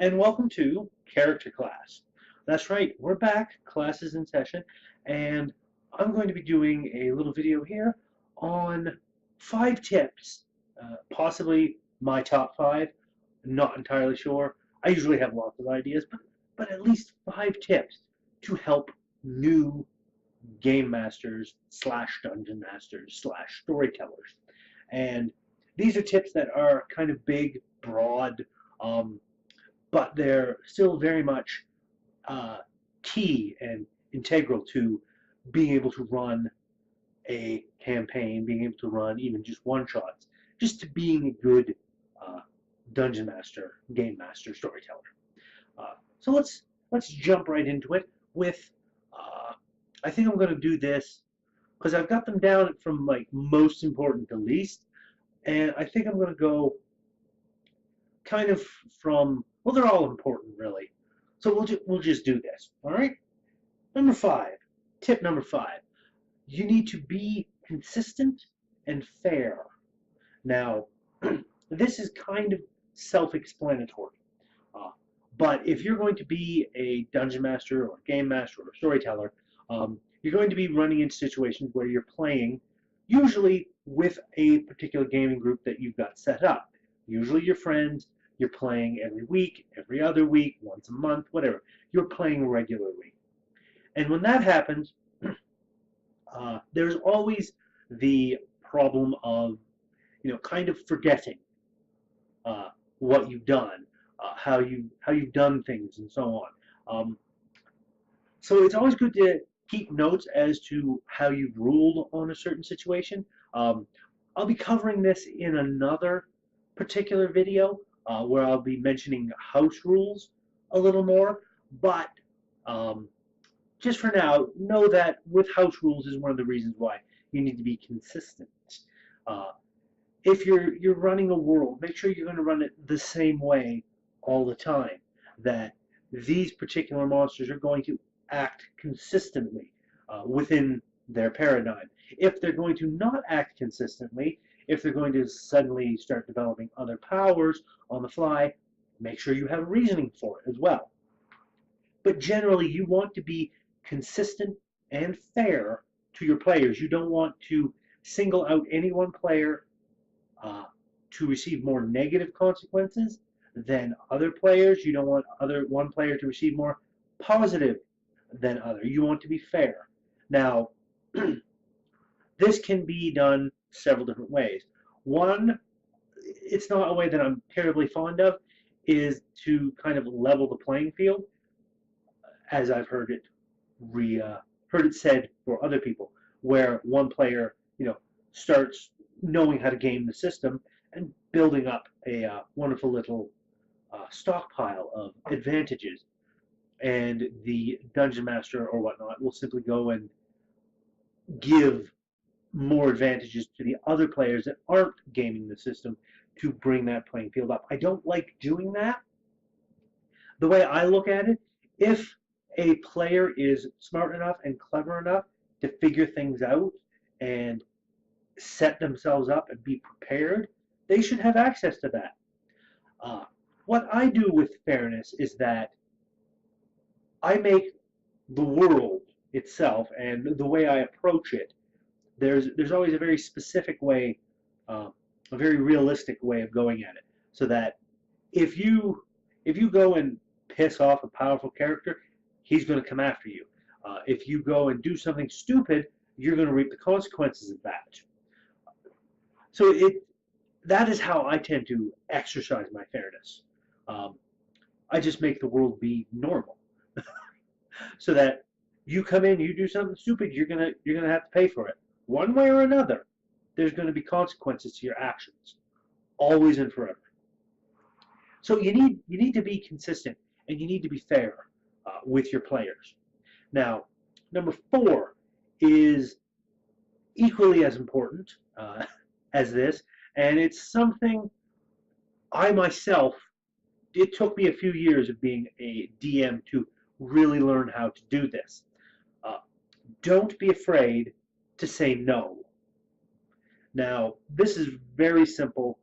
and welcome to Character Class. That's right, we're back, class is in session, and I'm going to be doing a little video here on 5 tips, possibly my top 5, not entirely sure. I usually have lots of ideas, but at least 5 tips to help new game masters slash dungeon masters slash storytellers. And these are tips that are kind of big, broad, um, but they're still very much uh, key and integral to being able to run a campaign, being able to run even just one-shots, just to being a good uh, dungeon master, game master, storyteller. So let's jump right into it with. I think I'm going to do this because I've got them down from like most important to least, and I think I'm going to go kind of from, well, they're all important really. So we'll just do this. All right. Number 5. Tip number 5. You need to be consistent and fair. Now, this is kind of self-explanatory. Uh, but if you're going to be a dungeon master or game master or storyteller, you're going to be running into situations where you're playing usually with a particular gaming group that you've got set up. Usually your friends, you're playing every week, every other week, once a month, whatever. You're playing regularly. And when that happens, there's always the problem of, kind of forgetting uh, what you've done, how you've done things, and so on. So it's always good to keep notes as to how you've ruled on a certain situation. Um, I'll be covering this in another particular video where I'll be mentioning house rules a little more, but um, just for now, know that with house rules is one of the reasons why you need to be consistent. Uh, if you're running a world, make sure you're going to run it the same way all the time. That these particular monsters are going to act consistently within their paradigm. If they're going to not act consistently, if they're going to suddenly start developing other powers on the fly, make sure you have a reasoning for it as well. But generally, you want to be consistent and fair to your players. You don't want to single out any one player uh, to receive more negative consequences than other players. You don't want one player to receive more positive than other. You want to be fair. Now, this can be done several different ways. One, it's not a way that I'm terribly fond of, is to kind of level the playing field, as I've heard it said for other people, where one player, starts knowing how to game the system and building up a wonderful little stockpile of advantages, and the dungeon master or whatnot will simply go and give more advantages to the other players that aren't gaming the system to bring that playing field up. I don't like doing that. The way I look at it, if a player is smart enough and clever enough to figure things out and set themselves up and be prepared, they should have access to that. Uh, what I do with fairness is that I make the world itself and the way I approach it. There's always a very specific way, a very realistic way of going at it, so that if you go and piss off a powerful character, he's going to come after you. If you go and do something stupid, you're going to reap the consequences of that. So that is how I tend to exercise my fairness. Um, I just make the world be normal, so that you come in, you do something stupid, you're gonna have to pay for it, one way or another. There's going to be consequences to your actions, always and forever. So you need to be consistent and you need to be fair with your players. Now, number 4 is equally as important as this, and it's something I myself, it took me a few years of being a DM to really learn how to do this. Uh, don't be afraid to say no. Now, this is very simple,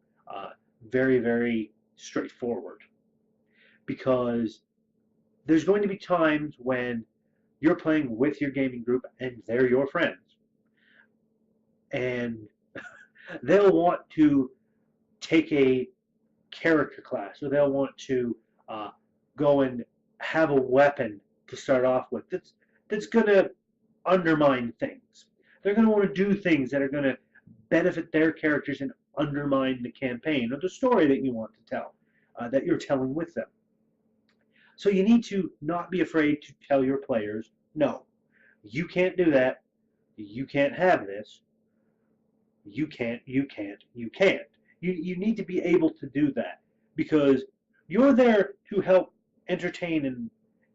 very, very straightforward. because there's going to be times when you're playing with your gaming group and they're your friends, and they'll want to take a character class, or they'll want to uh, go and have a weapon to start off with that's going to undermine things. They're going to want to do things that are going to benefit their characters and undermine the campaign or the story that you want to tell, that you're telling with them. So you need to not be afraid to tell your players, no, you can't do that, you can't have this, you can't, you can't, you can't. You need to be able to do that because you're there to help entertain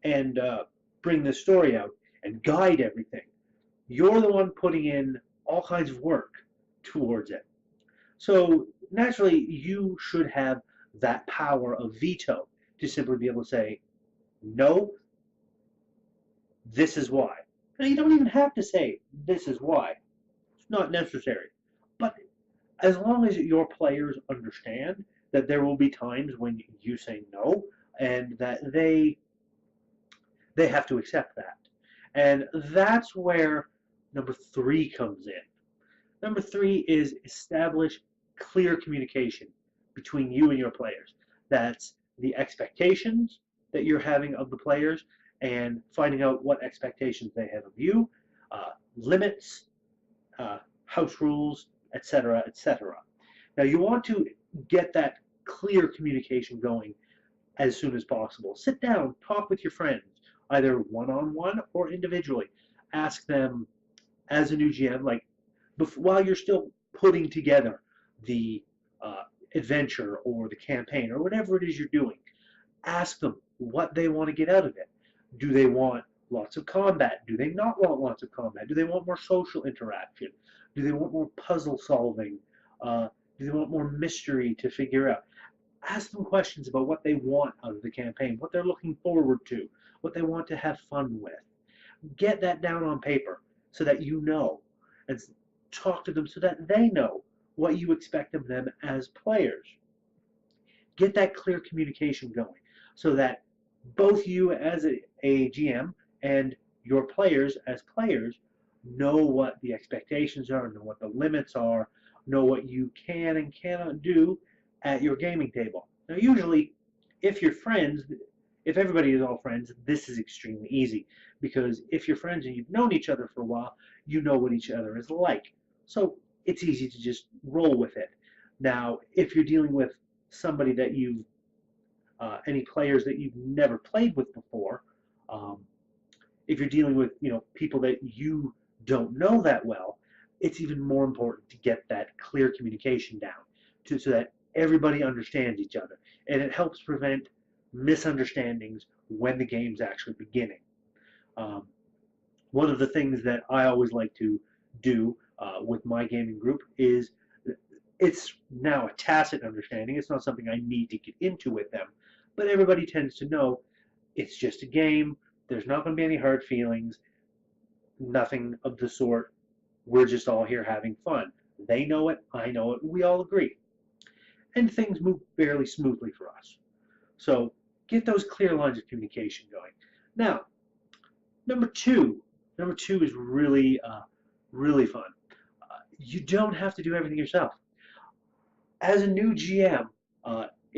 and bring the story out and guide everything. You're the one putting in all kinds of work towards it. So naturally, you should have that power of veto to simply be able to say, no, this is why. Now, you don't even have to say, this is why. It's not necessary. But as long as your players understand that there will be times when you say no and that they have to accept that. And that's where number 3 comes in. Number 3 is establish clear communication between you and your players. That's the expectations that you're having of the players and finding out what expectations they have of you, limits, house rules, etc., etc. Now you want to get that clear communication going as soon as possible. Sit down, talk with your friends, either one-on-one or individually. Ask them as a new GM, like while you're still putting together the adventure or the campaign or whatever it is you're doing, ask them what they want to get out of it. Do they want lots of combat? Do they not want lots of combat? Do they want more social interaction? Do they want more puzzle solving? Do they want more mystery to figure out? Ask them questions about what they want out of the campaign, what they're looking forward to, what they want to have fun with. Get that down on paper so that you know, and talk to them so that they know what you expect of them as players. Get that clear communication going so that both you as a GM and your players as players know what the expectations are, know what the limits are, know what you can and cannot do at your gaming table. Now, usually, if you're friends, if everybody is all friends, this is extremely easy because if you're friends and you've known each other for a while, you know what each other is like. So it's easy to just roll with it. Now, if you're dealing with somebody that you've any players that you've never played with before, um, if you're dealing with people that you don't know that well, it's even more important to get that clear communication down so that everybody understands each other, and it helps prevent misunderstandings when the game's actually beginning. Um, One of the things that I always like to do with my gaming group is it's now a tacit understanding. It's not something I need to get into with them, but everybody tends to know it's just a game. There's not going to be any hard feelings, nothing of the sort. We're just all here having fun. They know it, I know it, we all agree. And things move fairly smoothly for us. So get those clear lines of communication going. Now, number two. Number 2 is really, really fun. You don't have to do everything yourself. As a new GM,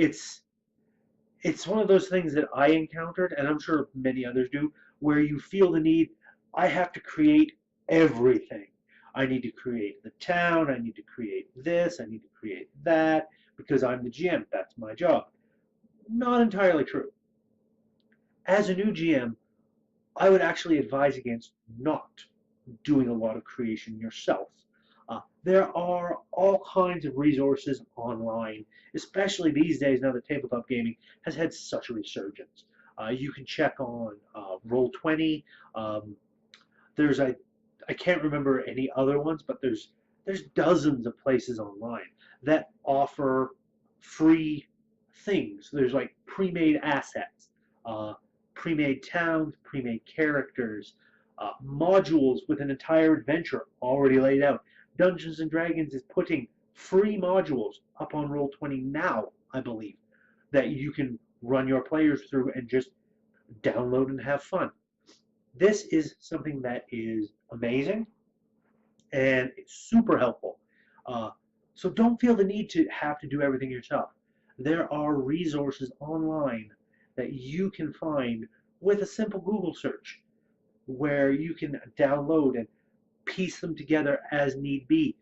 it's one of those things that I encountered, and I'm sure many others do, where you feel the need, I have to create everything. I need to create the town, I need to create this, I need to create that, because I'm the GM, that's my job. Not entirely true. As a new GM, I would actually advise against not doing a lot of creation yourself. There are all kinds of resources online, especially these days now that tabletop gaming has had such a resurgence. You can check on Roll20. There's I can't remember any other ones, but there's dozens of places online that offer free things. There's like pre-made assets, pre-made towns, pre-made characters, modules with an entire adventure already laid out. Dungeons and Dragons is putting free modules up on Roll20 now, I believe, that you can run your players through and just download and have fun. This is something that is amazing and it's super helpful. Uh, so don't feel the need to have to do everything yourself. There are resources online that you can find with a simple Google search where you can download and piece them together as need be.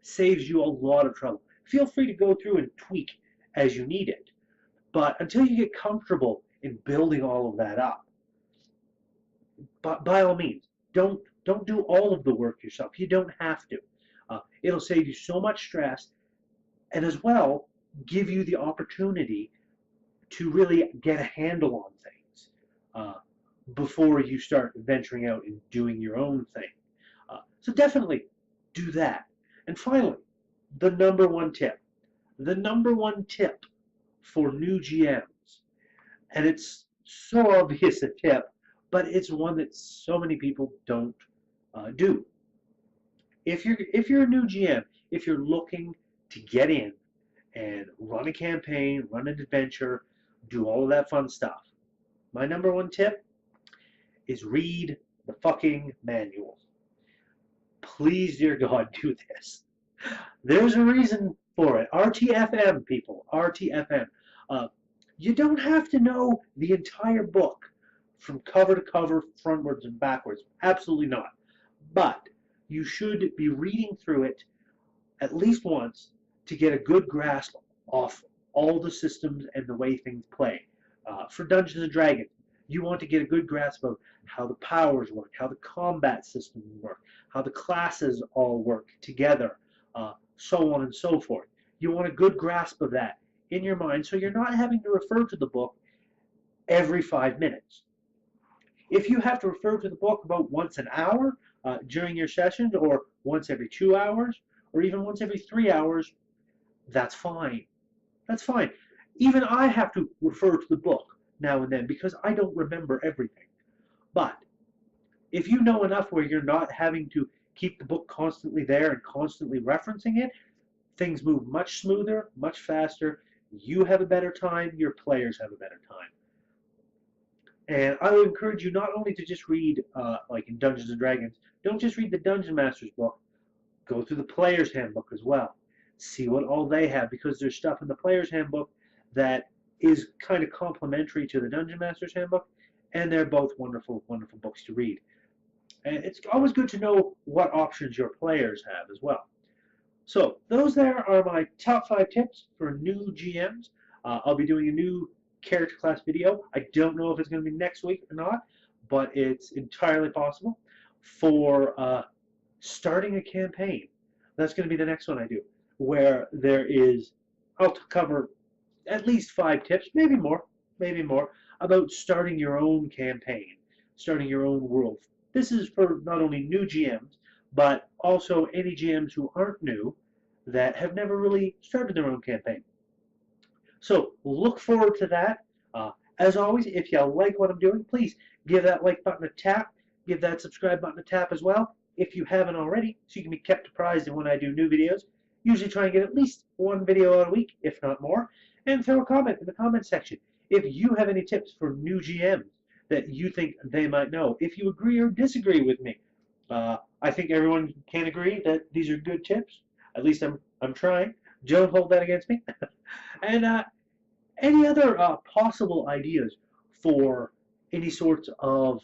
Saves you a lot of trouble. Feel free to go through and tweak as you need it. But until you get comfortable in building all of that up, by all means, don't do all of the work yourself. You don't have to. It'll save you so much stress, and as well give you the opportunity to really get a handle on things before you start venturing out and doing your own thing. So definitely do that. And finally, the number one tip. The number one tip for new GMs, and it's so obvious a tip, but it's one that so many people don't do. If you're a new GM, if you're looking to get in and run a campaign, run an adventure, do all of that fun stuff, my number one tip is read the fucking manual. Please, dear God, do this. There's a reason for it. RTFM, people. RTFM. You don't have to know the entire book from cover to cover, frontwards and backwards. Absolutely not. But you should be reading through it at least once to get a good grasp of all the systems and the way things play. For Dungeons and Dragons, you want to get a good grasp of how the powers work, how the combat systems work, how the classes all work together, so on and so forth. You want a good grasp of that in your mind so you're not having to refer to the book every 5 minutes. If you have to refer to the book about once an hour during your sessions, or once every 2 hours, or even once every 3 hours, that's fine. That's fine. Even I have to refer to the book now and then because I don't remember everything. But if you know enough where you're not having to keep the book constantly there and constantly referencing it, things move much smoother, much faster. You have a better time, your players have a better time. And I would encourage you not only to just read, like in Dungeons and Dragons, don't just read the Dungeon Master's book, go through the Player's Handbook as well. See what all they have, because there's stuff in the Player's Handbook that is kind of complementary to the Dungeon Master's Handbook, and they're both wonderful, wonderful books to read. And it's always good to know what options your players have as well. So those there are my top 5 tips for new GMs. I'll be doing a new character class video. I don't know if it's going to be next week or not, but it's entirely possible for starting a campaign. That's going to be the next one I do, where I'll cover at least 5 tips, maybe more, about starting your own campaign, starting your own world. This is for not only new GMs, but also any GMs who aren't new that have never really started their own campaign. So look forward to that. As always, if you like what I'm doing, please give that like button a tap. Give that subscribe button a tap as well if you haven't already, so you can be kept apprised of when I do new videos. Usually try and get at least 1 video out a week, if not more. And throw a comment in the comment section if you have any tips for new GMs that you think they might know. If you agree or disagree with me, I think everyone can agree that these are good tips. At least I'm trying. Don't hold that against me. And any other possible ideas for any sorts of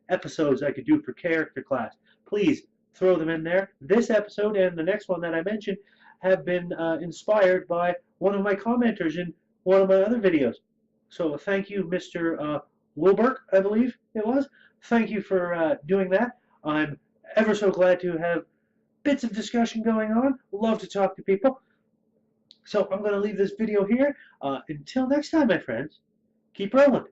episodes I could do for character class, please throw them in there. This episode and the next one that I mentioned have been inspired by one of my commenters in one of my other videos. So thank you, Mr. Wilbert, I believe it was. Thank you for doing that. I'm ever so glad to have bits of discussion going on. Love to talk to people. So I'm going to leave this video here. Until next time, my friends, keep rolling.